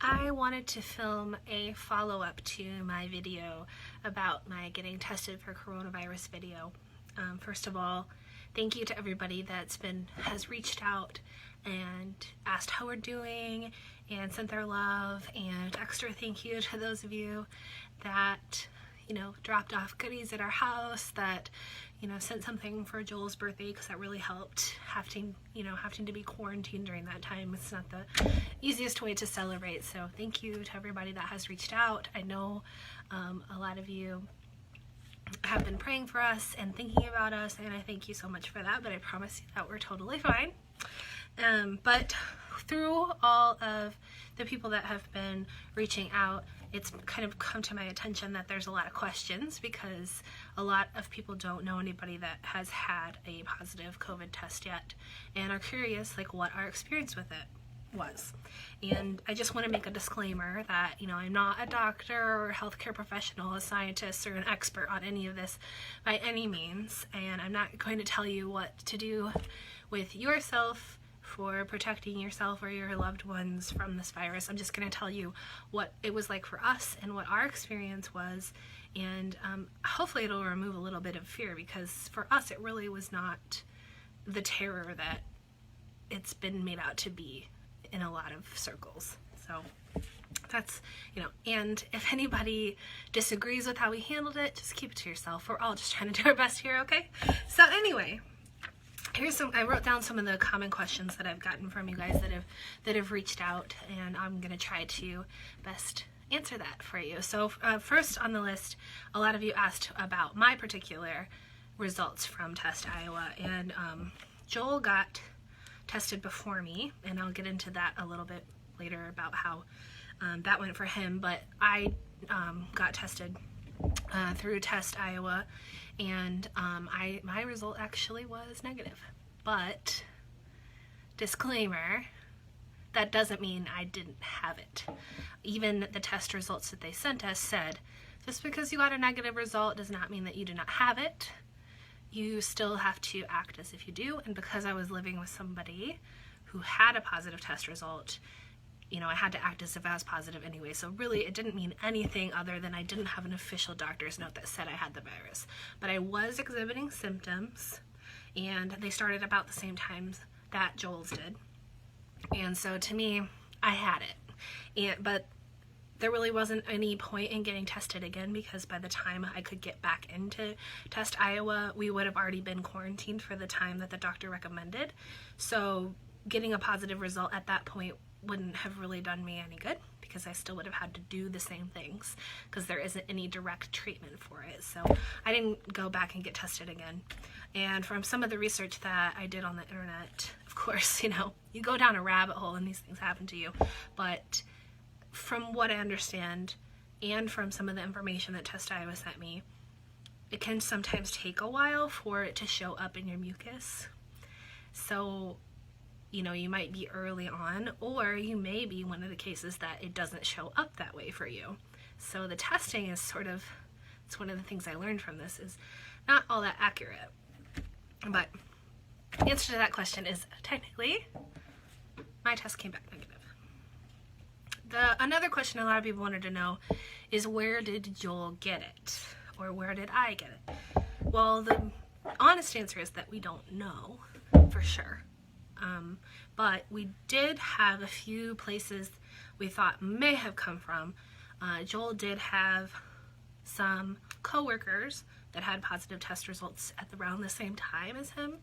I wanted to film a follow-up to my video about my getting tested for coronavirus video. First of all, thank you to everybody has reached out and asked how we're doing and sent their love, and extra thank you to those of you that dropped off goodies at our house, that sent something for Joel's birthday, because that really helped. Having to be quarantined during that time, it's not the easiest way to celebrate. So thank you to everybody that has reached out. I know a lot of you have been praying for us and thinking about us, and I thank you so much for that, but I promise you that we're totally fine. But through all of the people that have been reaching out, it's kind of come to my attention that there's a lot of questions, because a lot of people don't know anybody that has had a positive COVID test yet and are curious what our experience with it was. And I just want to make a disclaimer that I'm not a doctor or a healthcare professional, a scientist, or an expert on any of this by any means, and I'm not going to tell you what to do with yourself for protecting yourself or your loved ones from this virus. I'm just going to tell you what it was like for us and what our experience was, and hopefully it'll remove a little bit of fear, because for us it really was not the terror that it's been made out to be in a lot of circles. So that's, and if anybody disagrees with how we handled it, just keep it to yourself. We're all just trying to do our best here, okay? So anyway, I wrote down some of the common questions that I've gotten from you guys that have reached out, and I'm going to try to best answer that for you. So first on the list, a lot of you asked about my particular results from Test Iowa, and Joel got tested before me, and I'll get into that a little bit later about how that went for him, but I got tested through Test Iowa, and my result actually was negative. But disclaimer, that doesn't mean I didn't have it. Even the test results that they sent us said, just because you got a negative result does not mean that you do not have it. You still have to act as if you do. And because I was living with somebody who had a positive test result, I had to act as if I was positive anyway. So really, it didn't mean anything other than I didn't have an official doctor's note that said I had the virus. But I was exhibiting symptoms, and they started about the same time that Joel's did. And so to me, I had it. But there really wasn't any point in getting tested again, because by the time I could get back into Test Iowa, we would have already been quarantined for the time that the doctor recommended. So getting a positive result at that point wouldn't have really done me any good, because I still would have had to do the same things, because there isn't any direct treatment for it. So I didn't go back and get tested again. And from some of the research that I did on the internet, of course, you go down a rabbit hole and these things happen to you. But from what I understand, and from some of the information that Test Iowa sent me, it can sometimes take a while for it to show up in your mucus. So you might be early on, or you may be one of the cases that it doesn't show up that way for you. So the testing is it's one of the things I learned from this, is not all that accurate. But the answer to that question is, technically, my test came back negative. Another question a lot of people wanted to know is, where did Joel get it? Or where did I get it? Well, the honest answer is that we don't know for sure. But we did have a few places we thought may have come from. Joel did have some coworkers that had positive test results at around the same time as him.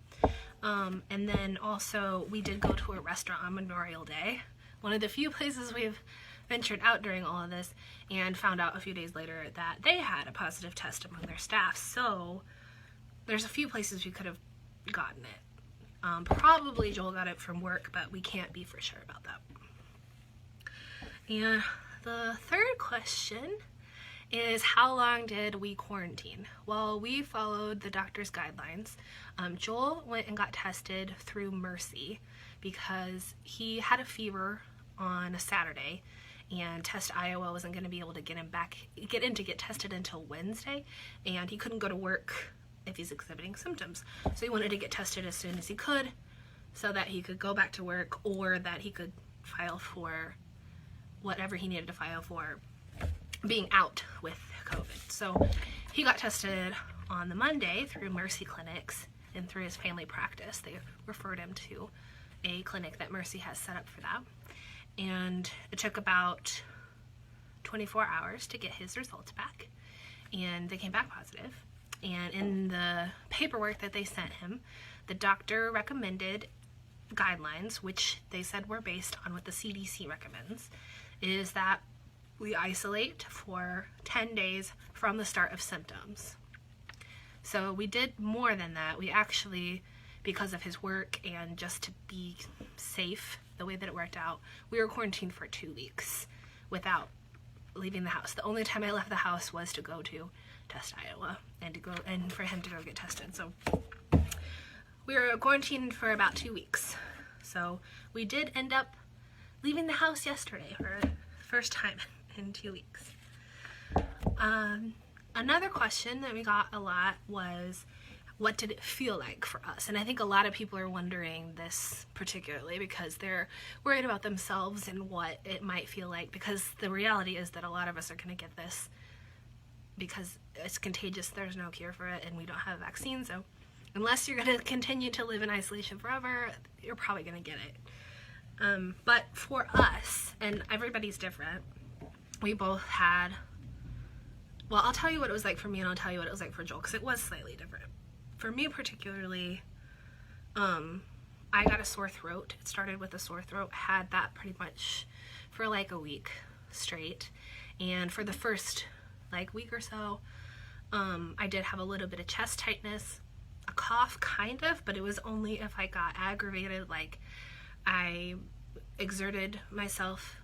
And then also we did go to a restaurant on Memorial Day, one of the few places we've ventured out during all of this, and found out a few days later that they had a positive test among their staff. So there's a few places we could have gotten it. Probably Joel got it from work, but we can't be for sure about that. And the third question is, how long did we quarantine? Well, we followed the doctor's guidelines. Joel went and got tested through Mercy, because he had a fever on a Saturday, and Test Iowa wasn't going to be able to get in to get tested until Wednesday, and he couldn't go to work if he's exhibiting symptoms. So he wanted to get tested as soon as he could, so that he could go back to work, or that he could file for whatever he needed to file for being out with COVID. So he got tested on the Monday through Mercy clinics and through his family practice. They referred him to a clinic that Mercy has set up for that. And it took about 24 hours to get his results back, and they came back positive. And in the paperwork that they sent him, the doctor recommended guidelines, which they said were based on what the CDC recommends, is that we isolate for 10 days from the start of symptoms. So we did more than that. We actually, because of his work and just to be safe, the way that it worked out, we were quarantined for 2 weeks without leaving the house. The only time I left the house was to go to Test Iowa and for him to go get tested. So we were quarantined for about 2 weeks. So we did end up leaving the house yesterday for the first time in 2 weeks. Another question that we got a lot was, what did it feel like for us? And I think a lot of people are wondering this particularly because they're worried about themselves and what it might feel like, because the reality is that a lot of us are going to get this because it's contagious. There's no cure for it and we don't have a vaccine. So unless you're going to continue to live in isolation forever, you're probably going to get it. But for us, and everybody's different, we both had, well, I'll tell you what it was like for me and I'll tell you what it was like for Joel, because it was slightly different. For me particularly, I got a sore throat. It started with a sore throat. Had that pretty much for like a week straight. And for the first like week or so, I did have a little bit of chest tightness, a cough kind of, but it was only if I got aggravated, like I exerted myself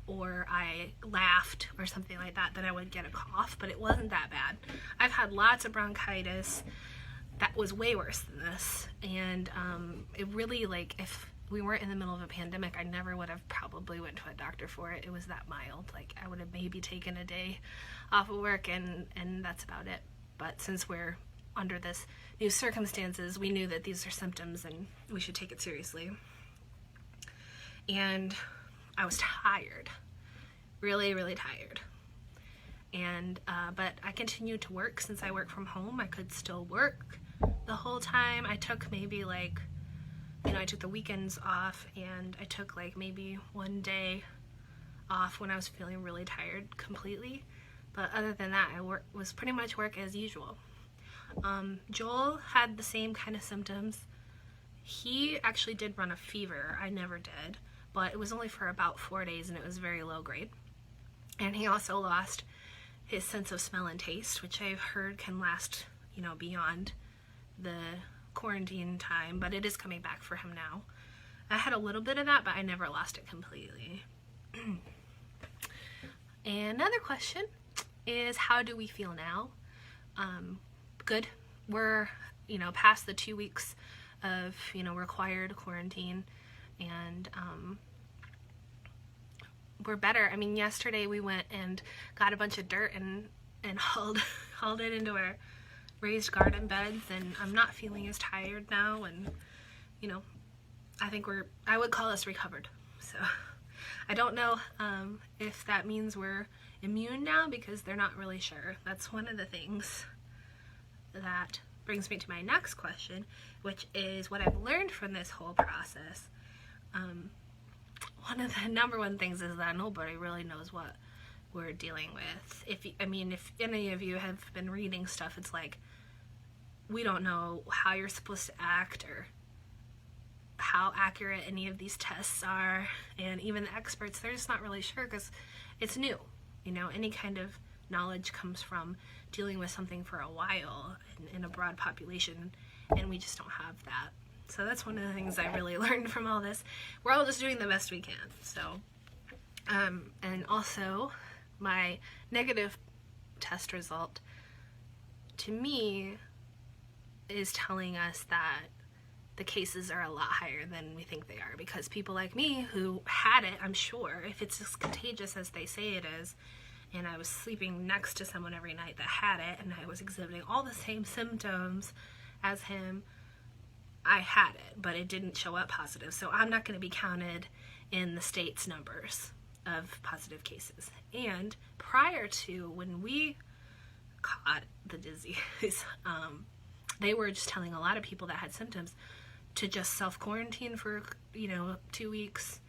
or I laughed or something like that, then I would get a cough, but it wasn't that bad. I've had lots of bronchitis that was way worse than this, and it really, like, if we weren't in the middle of a pandemic, I never would have probably went to a doctor for it. It was that mild. Like, I would have maybe taken a day off of work and that's about it. But since we're under this new circumstances, we knew that these are symptoms and we should take it seriously. And I was tired, really, really tired. And but I continued to work. Since I work from home, I could still work the whole time. I took maybe like, I took the weekends off, and I took like maybe one day off when I was feeling really tired completely. But other than that, I was pretty much work as usual. Joel had the same kind of symptoms. He actually did run a fever. I never did, but it was only for about 4 days and it was very low grade. And he also lost his sense of smell and taste, which I've heard can last, beyond the quarantine time, but it is coming back for him now. I had a little bit of that, but I never lost it completely. And another question is, how do we feel now? Good. We're, past the 2 weeks of, required quarantine, and we're better. I mean, yesterday we went and got a bunch of dirt and hauled it into our raised garden beds, and I'm not feeling as tired now, and I think I would call us recovered. So I don't know if that means we're immune now, because they're not really sure. That's one of the things that brings me to my next question, which is what I've learned from this whole process. One of the number one things is that nobody really knows what we're dealing with. If any of you have been reading stuff, it's like, we don't know how you're supposed to act or how accurate any of these tests are, and even the experts, they're just not really sure because it's new. Any kind of knowledge comes from dealing with something for a while in a broad population, and we just don't have that. So that's one of the things I really learned from all this. We're all just doing the best we can. So, and also my negative test result, to me, is telling us that the cases are a lot higher than we think they are, because people like me who had it, I'm sure, if it's as contagious as they say it is, and I was sleeping next to someone every night that had it, and I was exhibiting all the same symptoms as him, I had it, but it didn't show up positive. So I'm not going to be counted in the state's numbers of positive cases. And prior to when we caught the disease, they were just telling a lot of people that had symptoms to just self-quarantine for 2 weeks.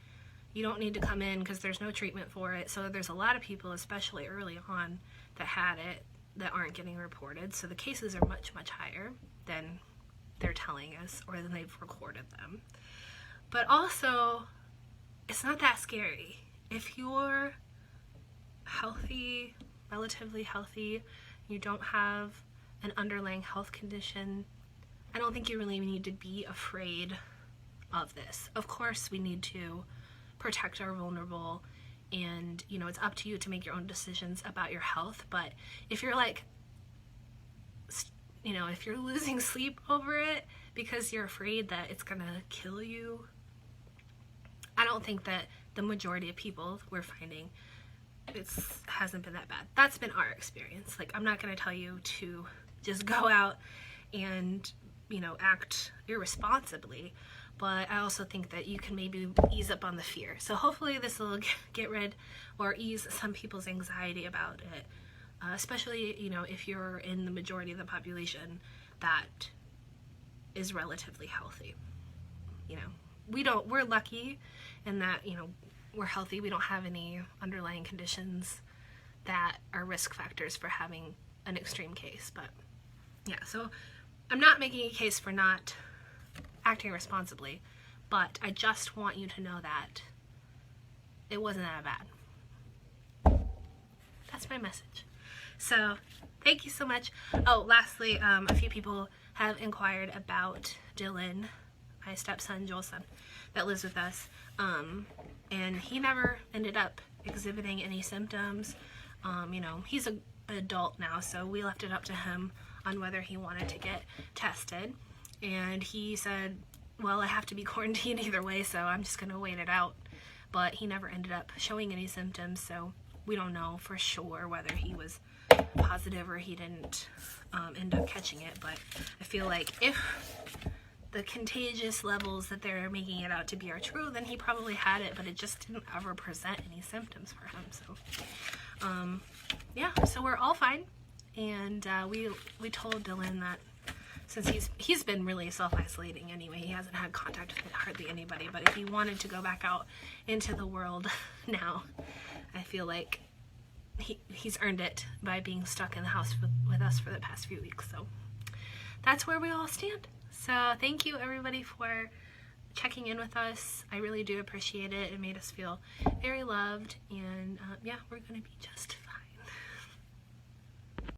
You don't need to come in because there's no treatment for it. So there's a lot of people, especially early on, that had it that aren't getting reported. So the cases are much, much higher than they're telling us or than they've recorded them. But also, it's not that scary. If you're healthy, relatively healthy, you don't have an underlying health condition, I don't think you really need to be afraid of this. Of course, we need to protect our vulnerable, and it's up to you to make your own decisions about your health. But if you're if you're losing sleep over it because you're afraid that it's gonna kill you, I don't think that the majority of people we're finding hasn't been that bad. That's been our experience. Like, I'm not gonna tell you to just go out and act irresponsibly, but I also think that you can maybe ease up on the fear. So hopefully this will get rid or ease some people's anxiety about it, especially if you're in the majority of the population that is relatively healthy. We're lucky in that we're healthy. We don't have any underlying conditions that are risk factors for having an extreme case. But yeah, so I'm not making a case for not acting responsibly, but I just want you to know that it wasn't that bad. That's my message. So thank you so much. Oh, lastly, a few people have inquired about Dylan, my stepson, Joel's son, that lives with us, and he never ended up exhibiting any symptoms. He's an adult now, so we left it up to him on whether he wanted to get tested, and he said, well, I have to be quarantined either way, so I'm just going to wait it out. But he never ended up showing any symptoms, so we don't know for sure whether he was positive or he didn't end up catching it. But I feel like if the contagious levels that they're making it out to be are true, then he probably had it, but it just didn't ever present any symptoms for him. So yeah, so we're all fine. And we told Dylan that since he's been really self-isolating anyway, he hasn't had contact with hardly anybody, but if he wanted to go back out into the world now, I feel like he's earned it by being stuck in the house with us for the past few weeks. So that's where we all stand. So thank you everybody for checking in with us. I really do appreciate it. It made us feel very loved, and yeah, we're gonna be just fine.